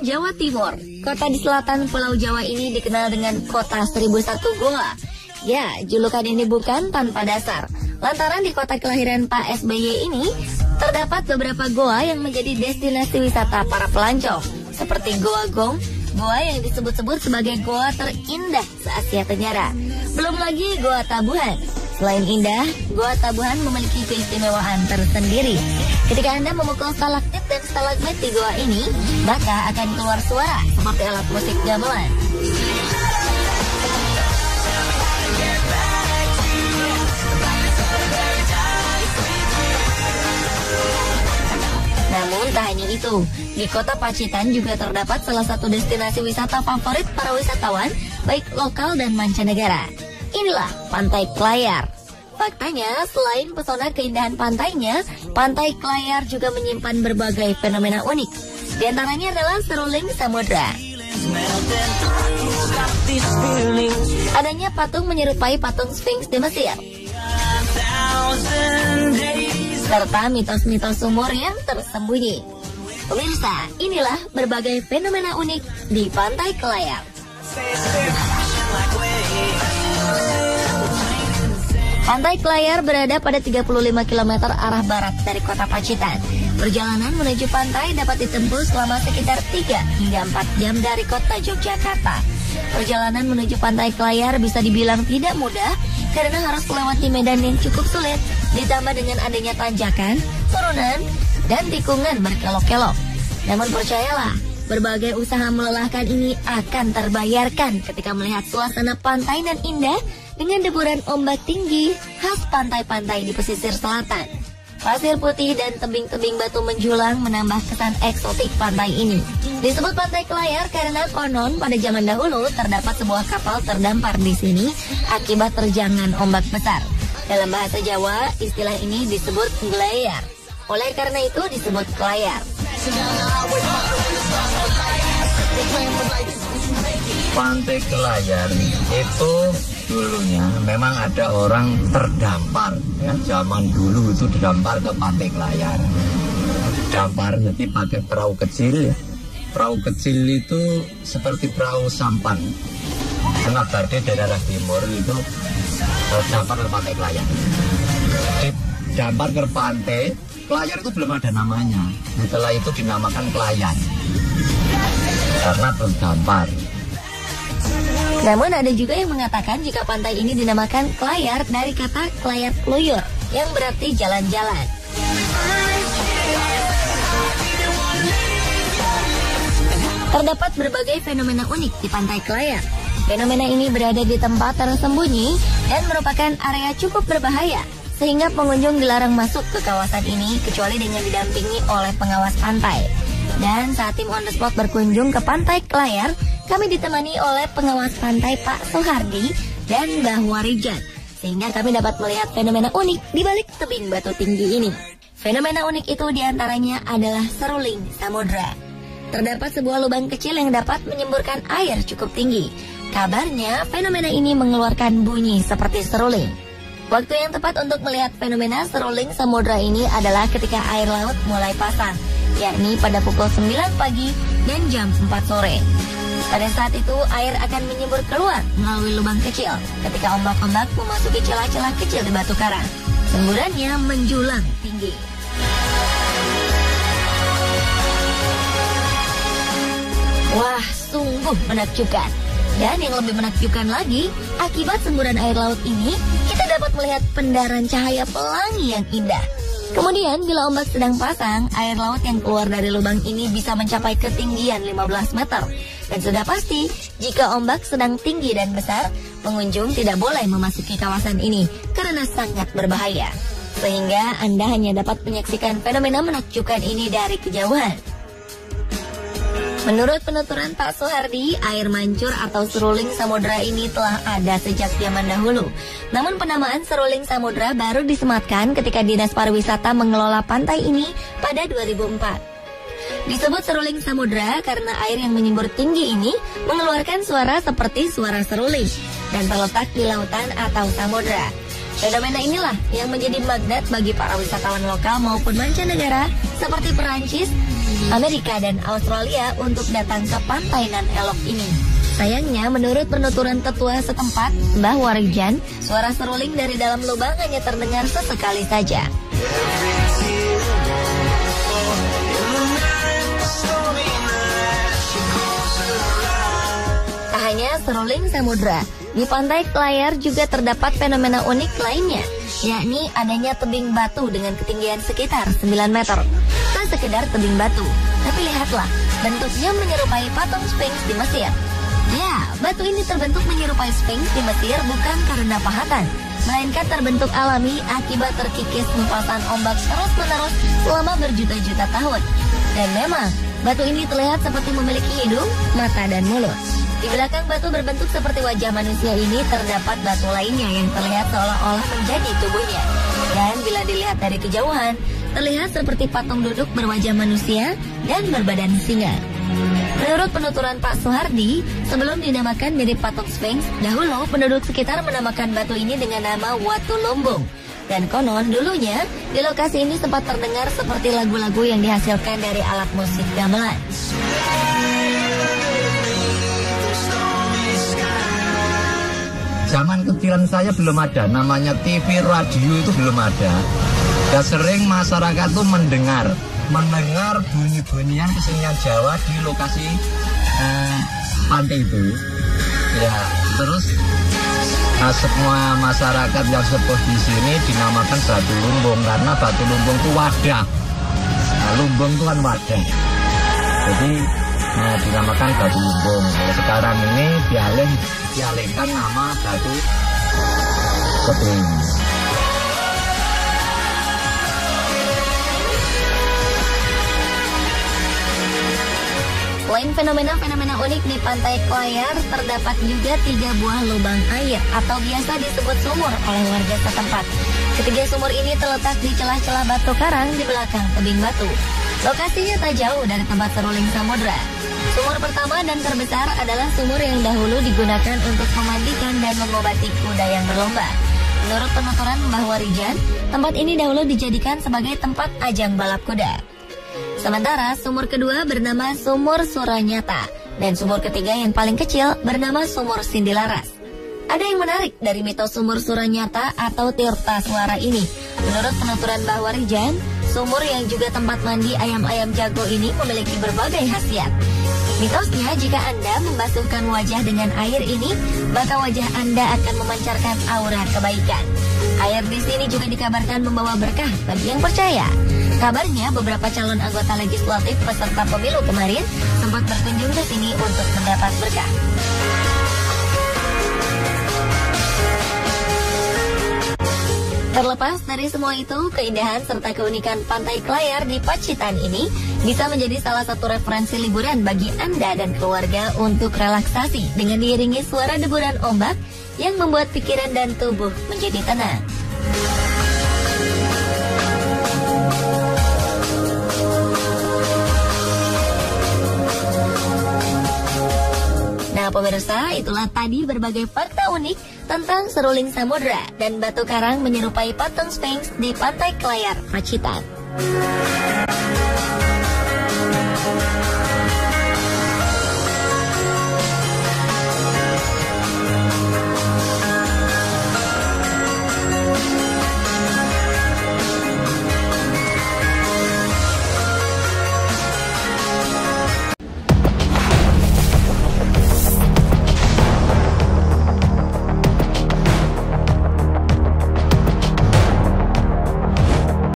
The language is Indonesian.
Jawa Timur. Kota di selatan Pulau Jawa ini dikenal dengan Kota 1001 Goa. Ya, julukan ini bukan tanpa dasar. Lantaran di kota kelahiran Pak SBY ini, terdapat beberapa goa yang menjadi destinasi wisata para pelancong. Seperti Goa Gong, goa yang disebut-sebut sebagai goa terindah se-Asia Tenggara. Belum lagi Goa Tabuhan. Selain indah, Goa Tabuhan memiliki keistimewaan tersendiri. Ketika Anda memukul stalaktit dan stalagmit di goa ini, maka akan keluar suara seperti alat musik gamelan. Namun tak hanya itu, di kota Pacitan juga terdapat salah satu destinasi wisata favorit para wisatawan, baik lokal dan mancanegara. Inilah Pantai Klayar. Faktanya, selain pesona keindahan pantainya, Pantai Klayar juga menyimpan berbagai fenomena unik. Di antaranya adalah seruling samudra. Adanya patung menyerupai patung Sphinx di Mesir. Serta mitos-mitos sumur yang tersembunyi. Pemirsa, inilah berbagai fenomena unik di Pantai Klayar. Pantai Klayar berada pada 35 km arah barat dari kota Pacitan. Perjalanan menuju pantai dapat ditempuh selama sekitar 3 hingga 4 jam dari kota Yogyakarta. Perjalanan menuju Pantai Klayar bisa dibilang tidak mudah karena harus melewati medan yang cukup sulit, ditambah dengan adanya tanjakan, turunan, dan tikungan berkelok-kelok. Namun percayalah, berbagai usaha melelahkan ini akan terbayarkan ketika melihat suasana pantai dan indah dengan deburan ombak tinggi khas pantai-pantai di pesisir selatan. Pasir putih dan tebing-tebing batu menjulang menambah kesan eksotik pantai ini. Disebut Pantai Klayar karena konon pada zaman dahulu terdapat sebuah kapal terdampar di sini akibat terjangan ombak besar. Dalam bahasa Jawa, istilah ini disebut nglayar. Oleh karena itu disebut Klayar. Pantai Klayar itu dulunya memang ada orang terdampar ya, zaman dulu itu didampar ke Pantai Klayar. Dampar jadi pakai perahu kecil ya. Perahu kecil itu seperti perahu sampan. Tengah Bade daerah timur itu dampar ke Pantai Klayar. Dampar ke Pantai Klayar itu belum ada namanya. Setelah itu dinamakan Klayar karena terdampar. Namun ada juga yang mengatakan jika pantai ini dinamakan Klayar dari kata Klayar Kluyur yang berarti jalan-jalan. Terdapat berbagai fenomena unik di Pantai Klayar. Fenomena ini berada di tempat tersembunyi dan merupakan area cukup berbahaya, sehingga pengunjung dilarang masuk ke kawasan ini kecuali dengan didampingi oleh pengawas pantai. Dan saat tim on the spot berkunjung ke Pantai Klayar, kami ditemani oleh pengawas pantai Pak Sohardi dan Mbah Warijan, sehingga kami dapat melihat fenomena unik di balik tebing batu tinggi ini. Fenomena unik itu diantaranya adalah seruling samudra. Terdapat sebuah lubang kecil yang dapat menyemburkan air cukup tinggi. Kabarnya fenomena ini mengeluarkan bunyi seperti seruling. Waktu yang tepat untuk melihat fenomena seruling samudra ini adalah ketika air laut mulai pasang, yakni pada pukul 9 pagi dan jam 4 sore. Pada saat itu air akan menyembur keluar melalui lubang kecil ketika ombak-ombak memasuki celah-celah kecil di batu karang. Semburannya menjulang tinggi. Wah, sungguh menakjubkan. Dan yang lebih menakjubkan lagi, akibat semburan air laut ini, kita dapat melihat pendaran cahaya pelangi yang indah. Kemudian bila ombak sedang pasang, air laut yang keluar dari lubang ini bisa mencapai ketinggian 15 meter. Dan sudah pasti, jika ombak sedang tinggi dan besar, pengunjung tidak boleh memasuki kawasan ini karena sangat berbahaya. Sehingga Anda hanya dapat menyaksikan fenomena menakjubkan ini dari kejauhan. Menurut penuturan Pak Sohardi, air mancur atau seruling samudra ini telah ada sejak zaman dahulu. Namun penamaan seruling samudra baru disematkan ketika Dinas Pariwisata mengelola pantai ini pada 2004. Disebut seruling samudra karena air yang menyembur tinggi ini mengeluarkan suara seperti suara seruling dan terletak di lautan atau samudra. Fenomena inilah yang menjadi magnet bagi para wisatawan lokal maupun mancanegara seperti Perancis, Amerika, dan Australia untuk datang ke pantai Nan Elok ini. Sayangnya, menurut penuturan tetua setempat, Mbah Warijan, suara seruling dari dalam lubang hanya terdengar sesekali saja. Tak hanya seruling samudra, di pantai Kelayar juga terdapat fenomena unik lainnya, yakni adanya tebing batu dengan ketinggian sekitar 9 meter. Tak sekedar tebing batu, tapi lihatlah, bentuknya menyerupai patung Sphinx di Mesir. Ya, batu ini terbentuk menyerupai Sphinx di Mesir bukan karena pahatan, melainkan terbentuk alami akibat terkikis hempasan ombak terus-menerus selama berjuta-juta tahun. Dan memang, batu ini terlihat seperti memiliki hidung, mata, dan mulut. Di belakang batu berbentuk seperti wajah manusia ini terdapat batu lainnya yang terlihat seolah-olah menjadi tubuhnya. Dan bila dilihat dari kejauhan, terlihat seperti patung duduk berwajah manusia dan berbadan singa. Menurut penuturan Pak Suhardi, sebelum dinamakan mirip patung Sphinx, dahulu penduduk sekitar menamakan batu ini dengan nama Watu Lumbung. Dan konon dulunya, di lokasi ini sempat terdengar seperti lagu-lagu yang dihasilkan dari alat musik gamelan. Zaman kecilan saya belum ada, namanya TV, radio itu belum ada. Dan sering masyarakat tuh mendengar bunyi-bunyian kesenian Jawa di lokasi pantai itu. Ya, terus semua masyarakat yang sepuh di sini dinamakan batu lumbung karena batu lumbung itu wadah. Nah, lumbung itu kan wadah. Jadi dinamakan batu lumbung. Sekarang ini dialihkan nama batu keping. Selain fenomena-fenomena unik di pantai Kelayar, terdapat juga 3 buah lubang air atau biasa disebut sumur oleh warga setempat. Ketiga sumur ini terletak di celah-celah batu karang di belakang tebing batu. Lokasinya tak jauh dari tempat seruling samudra. Sumur pertama dan terbesar adalah sumur yang dahulu digunakan untuk memandikan dan mengobati kuda yang berlomba. Menurut penuturan Mbah Warijan, tempat ini dahulu dijadikan sebagai tempat ajang balap kuda. Sementara sumur kedua bernama Sumur Suranyata dan sumur ketiga yang paling kecil bernama Sumur Sindilaras. Ada yang menarik dari mitos Sumur Suranyata atau Tirta Suara ini. Menurut penuturan Mbah Warijan, sumur yang juga tempat mandi ayam-ayam jago ini memiliki berbagai khasiat. Mitosnya, jika Anda membasuhkan wajah dengan air ini, maka wajah Anda akan memancarkan aura kebaikan. Air di sini juga dikabarkan membawa berkah bagi yang percaya. Kabarnya beberapa calon anggota legislatif peserta pemilu kemarin sempat berkunjung ke sini untuk mendapat berkah. Terlepas dari semua itu, keindahan serta keunikan pantai Kelayar di Pacitan ini bisa menjadi salah satu referensi liburan bagi Anda dan keluarga untuk relaksasi dengan diiringi suara deburan ombak yang membuat pikiran dan tubuh menjadi tenang. Nah pemirsa, itulah tadi berbagai fakta unik tentang seruling samudra dan batu karang menyerupai patung Sphinx di pantai Kelayar, Pacitan.